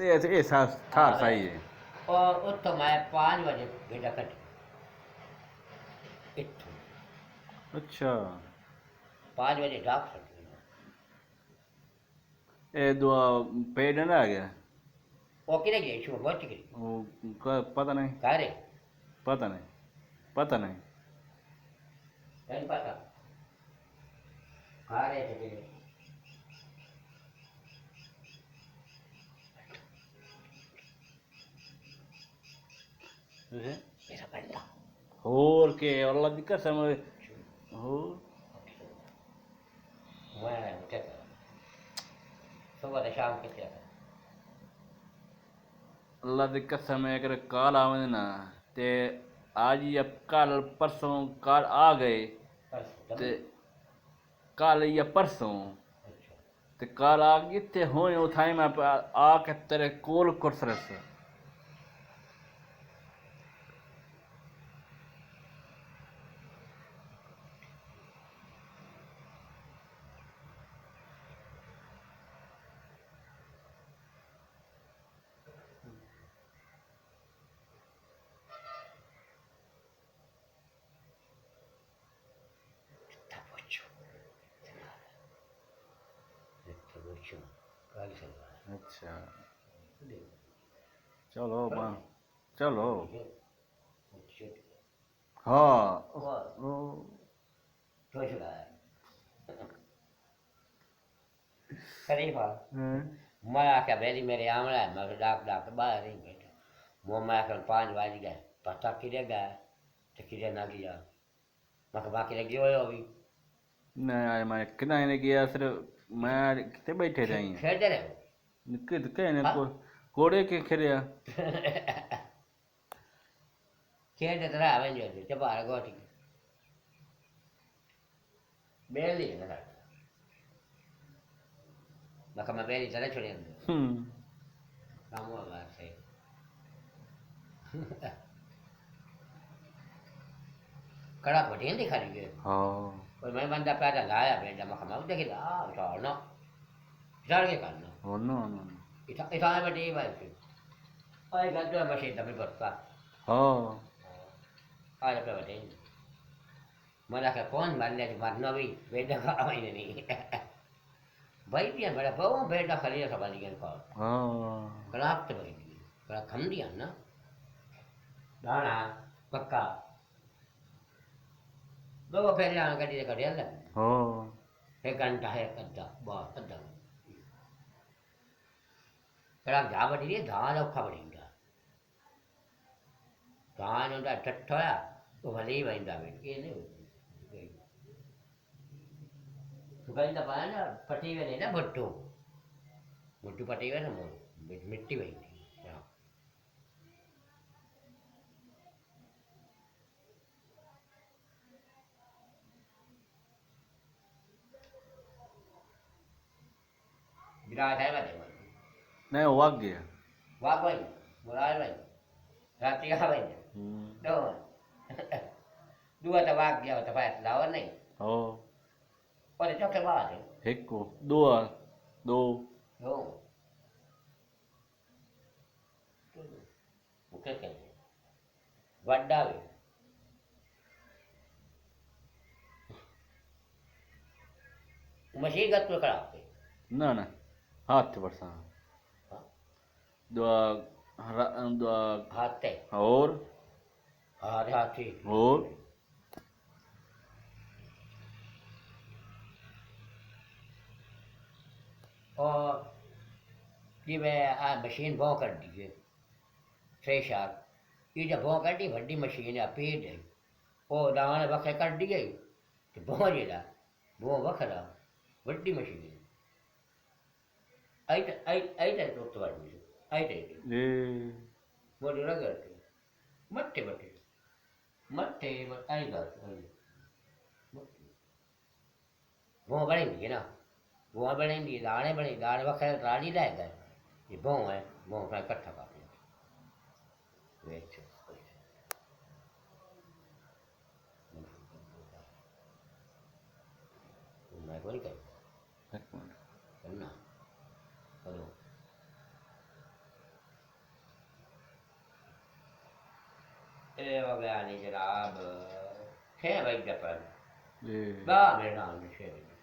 ये थार सही है। और उतो मैं 5 बजे भेजा कट इतो अच्छा 5 बजे डाक सकती ये दुआ पेड़ ना आ गया वो किधर गई शुभ बहुत गई वो पता नहीं कारे पता नहीं पता नहीं नहीं पता खा रहे थे किधर मेरा बंदा और के अल्लाह दी कसम हो मैं क्या कर सुबह से शाम कितने आता अल्लाह दी कसम है अगर काल आवे ना ते आज या कल परसों काल आ गए परसों ते तभी कल या परसों अच्छा ते काल आ गई ते होए उठाई मैं आके तेरे कोल कुरसरस तब पूछो कल से अच्छा चलो मां चलो हाँ ओ शरीफा मैं आख्या बेली मेरे आमला है मैं डाक डाक बाहर ही बैठा वो मैं आख्या 5 बज गए पता किधर गया तो किधर ना गया मैं बाकी लगी हुए अभी नहीं मैं कितना ने गया सिर्फ मैं कितने बैठे रही हैं खेल रहे कित के ने हो कोड़े के खिरिया खेल तो रहा है जो जब आ गोटी बेली है ना मैं बेली चले छोड़े काम हुआ बात से कड़ा बटियां दिखा रही है हाँ कोई मैं बंदा पैदा लाया बेटा मैं देखे ला उठाना चढ़ के करना हो नो नो इतना बड़ी बात है आए घर जो मशीन तभी बरता हाँ आए पे बटे मला का कौन मारने की मारना भी बेटा का आवाज नहीं भाई भी मेरा बहु बेटा खाली सब वाली का हाँ क्राफ्ट भाई बड़ा खम दिया ना दाना पक्का दो पहले आने का दिया कर दिया हाँ एक घंटा है अद्धा बहुत अद्धा कड़ा जा बड़ी रे धान औखा बड़ींदा धान उनका टट्ठोया तो भले ही बंदा बैठ के नहीं गई तो पाया ना पटी हुए नहीं ना भट्टू भट्टू पटी हुए ना मोर मिट्टी बही विराट है बात नहीं वो आ गया वाह भाई मुराद भाई रात्रि का भाई तो dua tabak dia tapak lawan ni हाँ pada cok ke bawah tu एक को दो दो yo bukan kan wadah masih gat tu kerap ना ना हाथ बरसा दो दो hati और hari hati और और ये मैं मशीन बहु कर दीजिए थ्रेशर ये जब बहु कर दी बड़ी मशीन है पेड़ है वो दाने वक्त कर दी गई तो बहुत जेड़ा वो वखरा बड़ी मशीन है आई तो वाली आई ये वो डरा करते मट्टे बटे मट्टे आई बात वो बनेंगी ना वो बनेंगी दाने वक्त रानी लाए गए ये बहु है बहु का इकट्ठा कर वेच मैं कोई कर एक मिनट करना करो ਇਹ ਹੋ ਗਿਆ ਨਹੀਂ ਜਨਾਬ 6 ਵਜੇ ਪਰ ਇਹ ਬਾਹਰ ਮੇਰੇ ਨਾਲ 6 ਵਜੇ